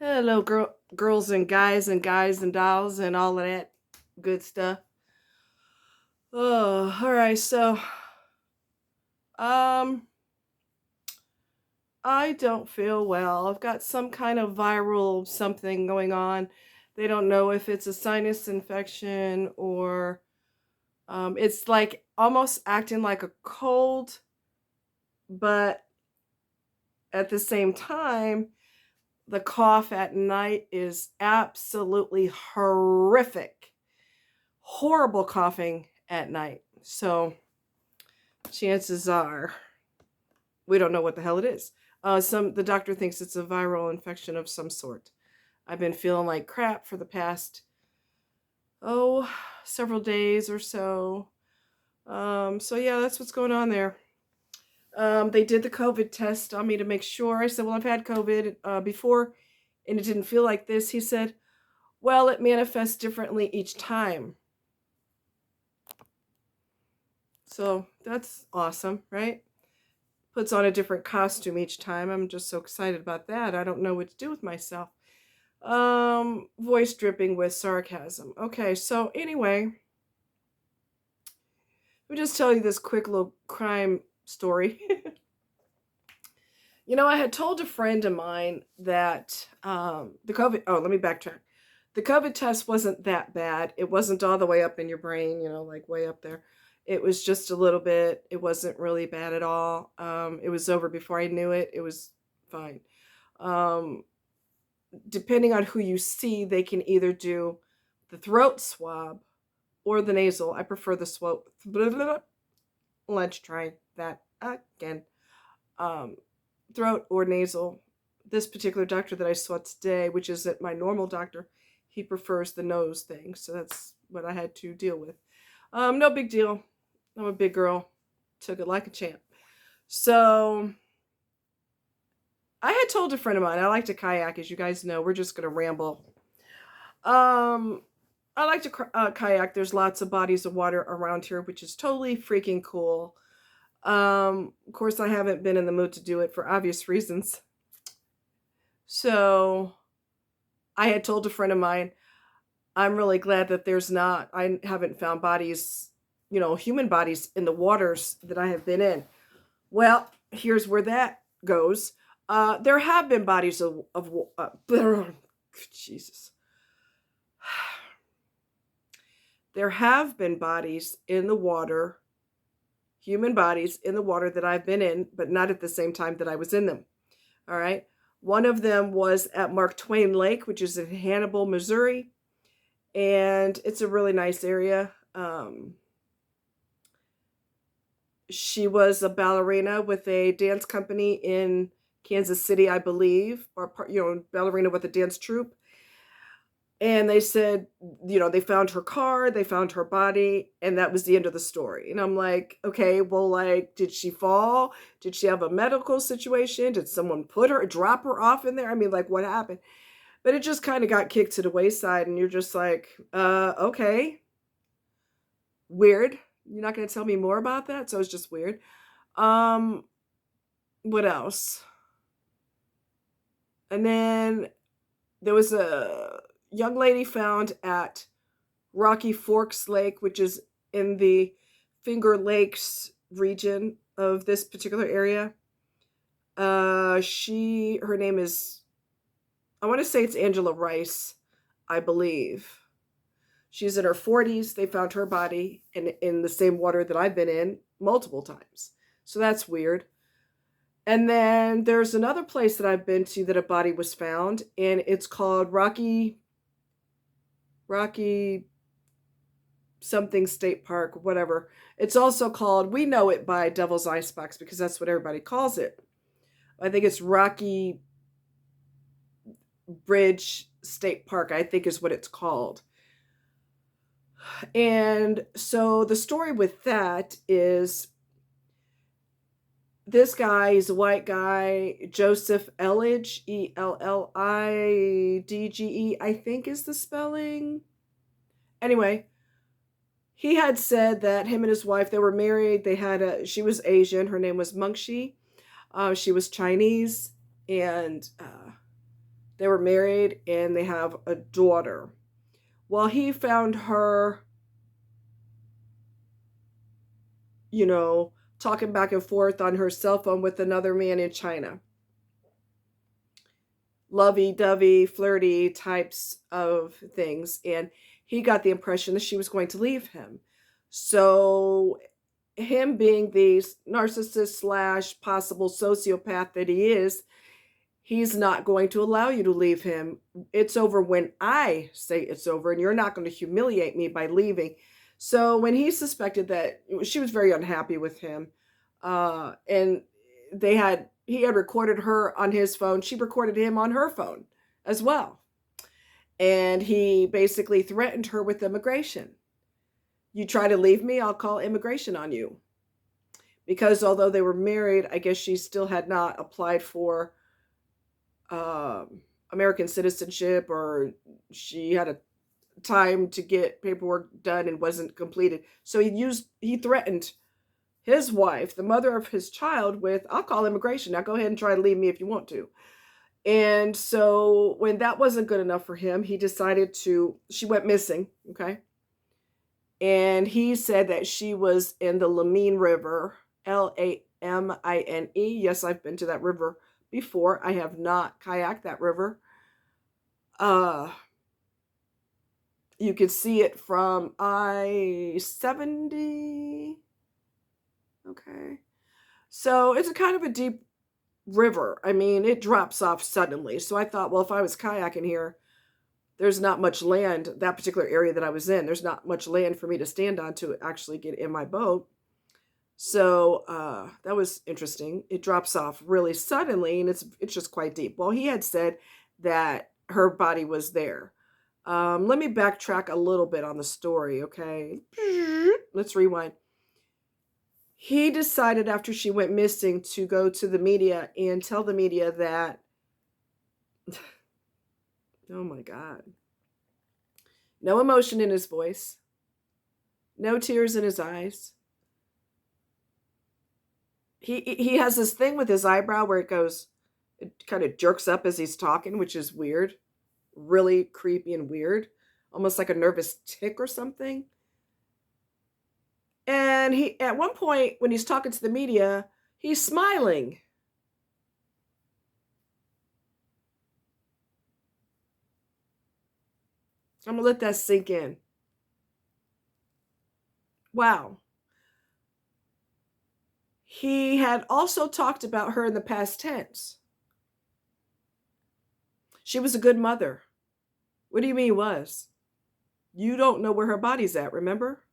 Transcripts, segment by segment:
Hello, girls and guys and dolls and all of that good stuff. Oh, all right. Um, I don't feel well. I've got some kind of viral something going on. They don't know if it's a sinus infection or it's like almost acting like a cold, but at the same time, the cough at night is absolutely horrific. Horrible coughing at night. So chances are we don't know what the hell it is. The doctor thinks it's a viral infection of some sort. I've been feeling like crap for the past oh several days or so. So yeah, that's what's going on there. They did the COVID test on me to make sure. I said, "Well, I've had COVID before, and it didn't feel like this." He said, "Well, it manifests differently each time." So that's awesome, right? Puts on a different costume each time. I'm just so excited about that. I don't know what to do with myself. Voice dripping with sarcasm. Okay, so anyway, let me just tell you this quick little crime story. I had told a friend of mine that the COVID, oh, let me backtrack. The COVID test wasn't that bad. It wasn't all the way up in your brain, like way up there. It was just a little bit. It wasn't really bad at all. It was over before I knew it. It was fine. Um, Depending on who you see, they can either do the throat swab or the nasal. I prefer the swab. Let's try that again. Um, Throat or nasal. This particular doctor that I saw today, which isn't my normal doctor, he prefers the nose thing. So that's what I had to deal with. No big deal. I'm a big girl. Took it like a champ. So I had told a friend of mine, I like to kayak, as you guys know. We're just going to ramble. I like to kayak. There's lots of bodies of water around here, which is totally freaking cool. Of course, I haven't been in the mood to do it for obvious reasons. So I had told a friend of mine, I'm really glad that I haven't found bodies, human bodies in the waters that I have been in. Well, here's where that goes. There have been bodies of Jesus. There have been bodies in the water, human bodies in the water that I've been in, but not at the same time that I was in them. All right. One of them was at Mark Twain Lake, which is in Hannibal, Missouri. And it's a really nice area. She was a ballerina with a dance company in Kansas City, I believe, or ballerina with a dance troupe. And they said, they found her car, they found her body, and that was the end of the story. And I'm like, okay, well, like, did she fall? Did she have a medical situation? Did someone drop her off in there? I mean, like, what happened? But it just kind of got kicked to the wayside, and you're just like, okay, weird. You're not going to tell me more about that? So it's just weird. What else? And then there was a young lady found at Rocky Forks Lake, which is in the Finger Lakes region of this particular area. Her name is, I want to say it's Angela Rice, I believe. She's in her 40s. They found her body in the same water that I've been in multiple times. So that's weird. And then there's another place that I've been to that a body was found, and it's called Rocky something State Park, whatever. It's also called, we know it by Devil's Icebox because that's what everybody calls it. I think it's Rocky Bridge State Park, I think is what it's called. And so the story with that is this guy is a white guy, Joseph Ellige, Ellidge, I think is the spelling. Anyway, he had said that him and his wife, they were married. She was Asian. Her name was Mengshi. She was Chinese. And They were married and they have a daughter. Well, he found her, you know, talking back and forth on her cell phone with another man in China. Lovey-dovey, flirty types of things. And he got the impression that she was going to leave him. So, him being the narcissist slash possible sociopath that he is, he's not going to allow you to leave him. It's over when I say it's over, and you're not going to humiliate me by leaving. So when he suspected that, she was very unhappy with him, and he had recorded her on his phone. She recorded him on her phone as well, and he basically threatened her with immigration. You try to leave me, I'll call immigration on you. Because although they were married, I guess she still had not applied for American citizenship, or she had a time to get paperwork done and wasn't completed. So he threatened his wife, the mother of his child, with, I'll call immigration. Now go ahead and try to leave me if you want to. And so when that wasn't good enough for him, he decided she went missing, okay? And he said that she was in the Lamine River, Lamine. Yes, I've been to that river before. I have not kayaked that river. You can see it from I-70. Okay. So it's a kind of a deep river. I mean, it drops off suddenly. So I thought, well, if I was kayaking here, there's not much land, that particular area that I was in, there's not much land for me to stand on to actually get in my boat. So that was interesting. It drops off really suddenly, and it's just quite deep. Well, he had said that her body was there. Let me backtrack a little bit on the story, okay? Let's rewind. He decided after she went missing to go to the media and tell the media that, oh my God, no emotion in his voice, no tears in his eyes. He has this thing with his eyebrow where it kind of jerks up as he's talking, which is weird, really creepy and weird, almost like a nervous tick or something. And at one point when he's talking to the media, he's smiling. I'm gonna let that sink in. Wow. He had also talked about her in the past tense. She was a good mother. What do you mean he was? You don't know where her body's at, remember?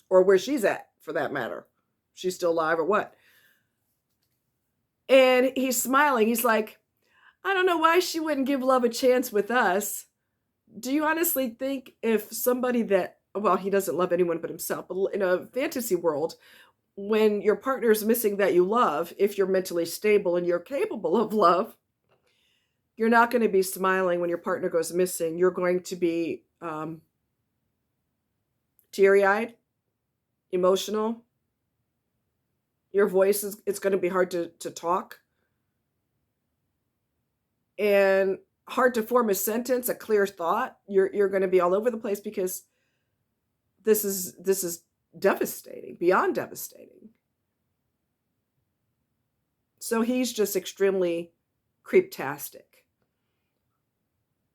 Or where she's at, for that matter. She's still alive or what? And he's smiling. He's like, I don't know why she wouldn't give love a chance with us. Do you honestly think if somebody that, well, he doesn't love anyone but himself, but in a fantasy world, when your partner is missing that you love, if you're mentally stable and you're capable of love, you're not going to be smiling when your partner goes missing. You're going to be teary-eyed, emotional. Your voice it's going to be hard to talk. And hard to form a sentence, a clear thought. You're going to be all over the place because this is devastating, beyond devastating. So he's just extremely creeptastic.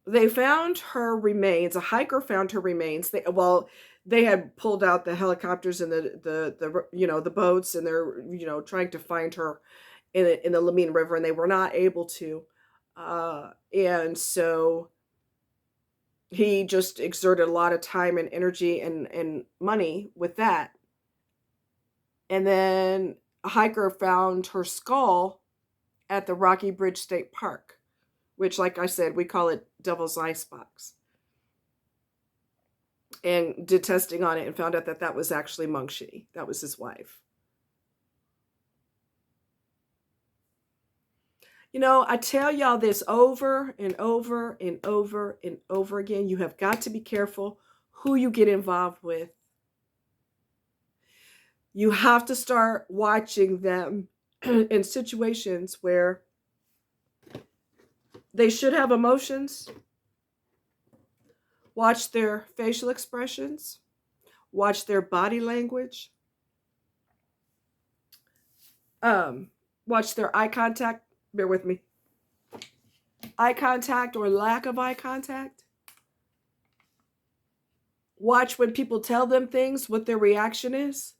They found her remains. A hiker found her remains. They had pulled out the helicopters and the boats, and they're trying to find her in the Lamine River, and they were not able to. And so he just exerted a lot of time and energy and money with that. And then a hiker found her skull at the Rocky Bridge State Park, which, like I said, we call it Devil's Icebox. And did testing on it and found out that that was actually Mengshi. That was his wife. I tell y'all this over and over and over and over again. You have got to be careful who you get involved with. You have to start watching them in situations where They should have emotions. Watch their facial expressions. Watch their body language. Watch their eye contact. Bear with me. Eye contact or lack of eye contact. Watch when people tell them things, what their reaction is.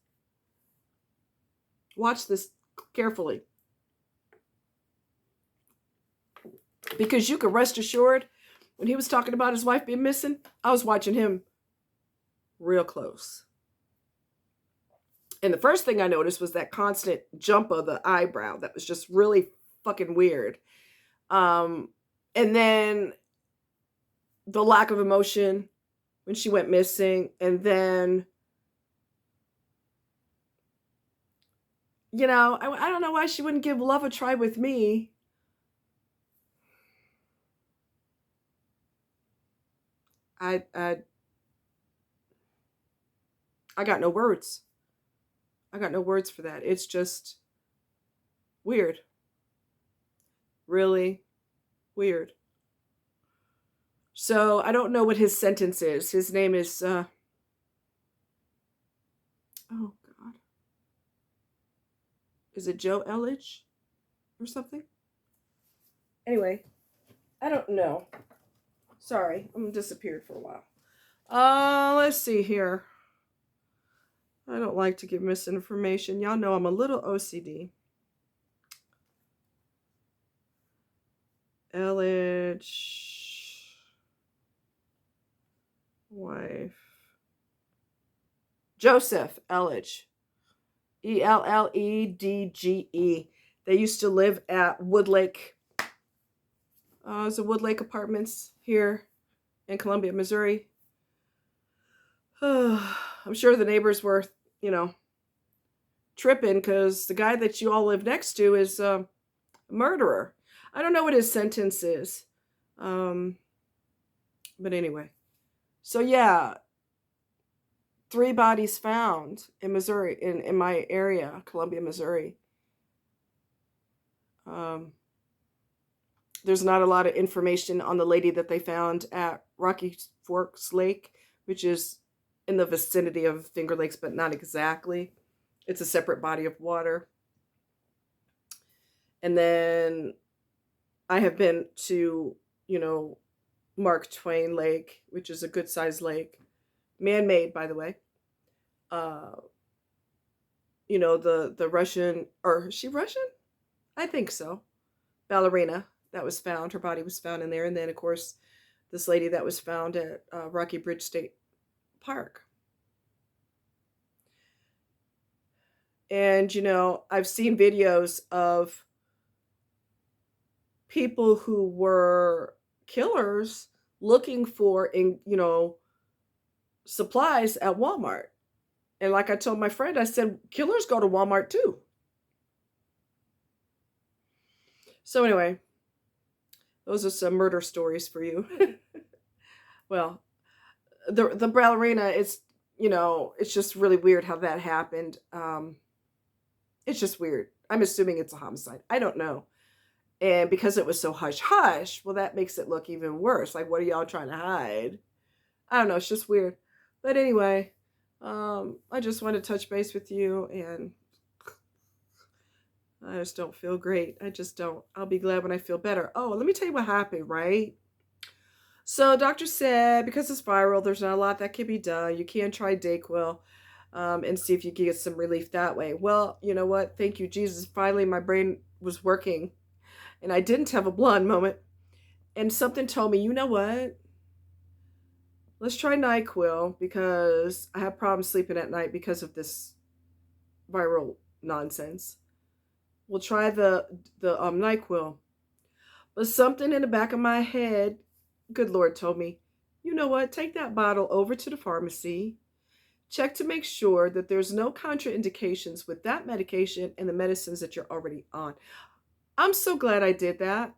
Watch this carefully. Because you can rest assured, when he was talking about his wife being missing, I was watching him real close. And the first thing I noticed was that constant jump of the eyebrow. That was just really fucking weird. And then the lack of emotion when she went missing. And then, you know, I don't know why she wouldn't give love a try with me. I got no words. I got no words for that. It's just weird. Really weird. So I don't know what his sentence is. His name is, oh God. Is it Joe Elledge or something? Anyway, I don't know. Sorry, I'm disappeared for a while. Let's see here. I don't like to give misinformation. Y'all know I'm a little OCD. Elledge. Wife. Joseph Elledge. Elledge. They used to live at Woodlake. It's the Woodlake Apartments here in Columbia, Missouri. I'm sure the neighbors were, you know, tripping because the guy that you all live next to is a murderer. I don't know what his sentence is. But anyway. So yeah, 3 bodies found in Missouri, in my area, Columbia, Missouri. There's not a lot of information on the lady that they found at Rocky Forks Lake, which is in the vicinity of Finger Lakes, but not exactly. It's a separate body of water. And then I have been to, you know, Mark Twain Lake, which is a good sized lake. Man-made, by the way. You know, the Russian, or is she Russian? I think so. Ballerina that was found. Her body was found in there. And then, of course, this lady that was found at Rocky Bridge State Park. And, you know, I've seen videos of people who were killers looking for, you know, supplies at Walmart. And like I told my friend, I said, killers go to Walmart too. So anyway, those are some murder stories for you. Well, the ballerina is, you know, it's just really weird how that happened. It's just weird. I'm assuming it's a homicide. I don't know. And because it was so hush-hush, well, that makes it look even worse. Like, what are y'all trying to hide? I don't know. It's just weird. But anyway, I just want to touch base with you, and I just don't feel great. I just don't. I'll be glad when I feel better. Oh, let me tell you what happened, right? So doctor said because it's viral, there's not a lot that can be done. You can try Dayquil and see if you can get some relief that way. Well, you know what? Thank you, Jesus. Finally, my brain was working, and I didn't have a blonde moment. And something told me, you know what? Let's try NyQuil because I have problems sleeping at night because of this viral nonsense. We'll try the NyQuil. But something in the back of my head, good Lord, told me, you know what? Take that bottle over to the pharmacy. Check to make sure that there's no contraindications with that medication and the medicines that you're already on. I'm so glad I did that.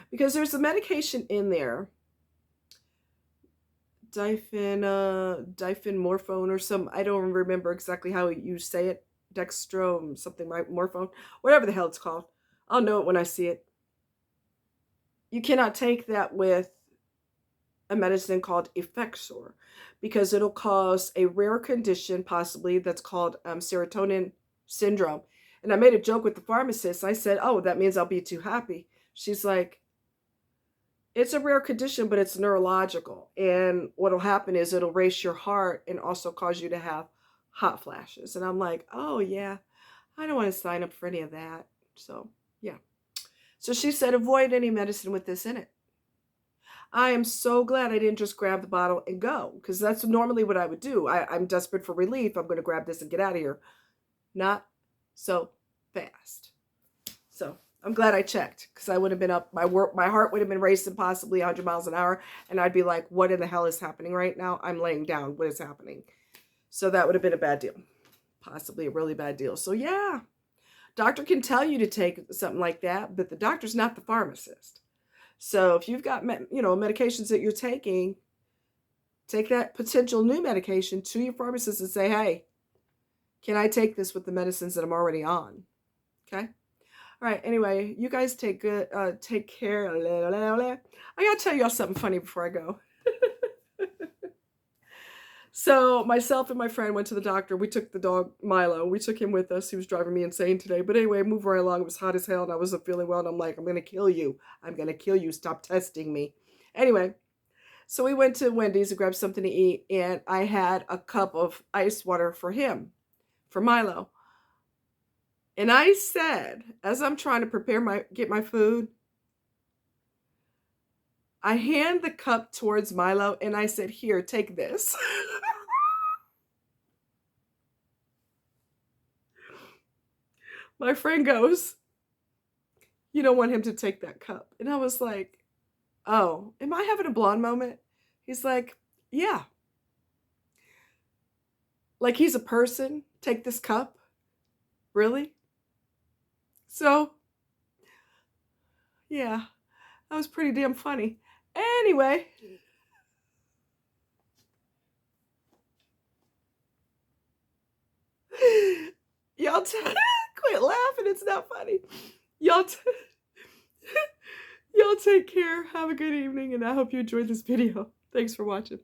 Because there's a medication in there, diphenmorphone or some, I don't remember exactly how you say it, dextro, something like morphone, whatever the hell it's called. I'll know it when I see it. you cannot take that with a medicine called Effexor because it'll cause a rare condition, possibly, that's called serotonin syndrome. And I made a joke with the pharmacist. I said, "Oh, that means I'll be too happy." She's like, "It's a rare condition, but it's neurological. And what'll happen is it'll race your heart and also cause you to have hot flashes." And I'm like, "Oh, yeah, I don't want to sign up for any of that." So, yeah. So she said, avoid any medicine with this in it. I am so glad I didn't just grab the bottle and go, because that's normally what I would do. I'm desperate for relief. I'm going to grab this and get out of here. Not so fast. So I'm glad I checked, because I would have been up. My heart would have been racing possibly 100 miles an hour, and I'd be like, "What in the hell is happening right now? I'm laying down. What is happening?" So that would have been a bad deal, possibly a really bad deal. So yeah, doctor can tell you to take something like that, but the doctor's not the pharmacist. So if you've got medications that you're taking, take that potential new medication to your pharmacist and say, "Hey, can I take this with the medicines that I'm already on?" Okay. All right. Anyway, you guys take care. I gotta tell y'all something funny before I go. So myself and my friend went to the doctor. We took the dog Milo. We took him with us. He was driving me insane today. But anyway, I moved right along. It was hot as hell, and I wasn't feeling well. And I'm like, "I'm gonna kill you. I'm gonna kill you. Stop testing me." Anyway, so we went to Wendy's to grab something to eat, and I had a cup of ice water for him, for Milo. And I said, as I'm trying to get my food, I hand the cup towards Milo, and I said, "Here, take this." My friend goes, "You don't want him to take that cup." And I was like, "Oh, am I having a blonde moment?" He's like, "Yeah." Like he's a person? Take this cup? Really? So, yeah, that was pretty damn funny. Anyway, y'all quit laughing. It's not funny. Y'all, y'all take care. Have a good evening, and I hope you enjoyed this video. Thanks for watching.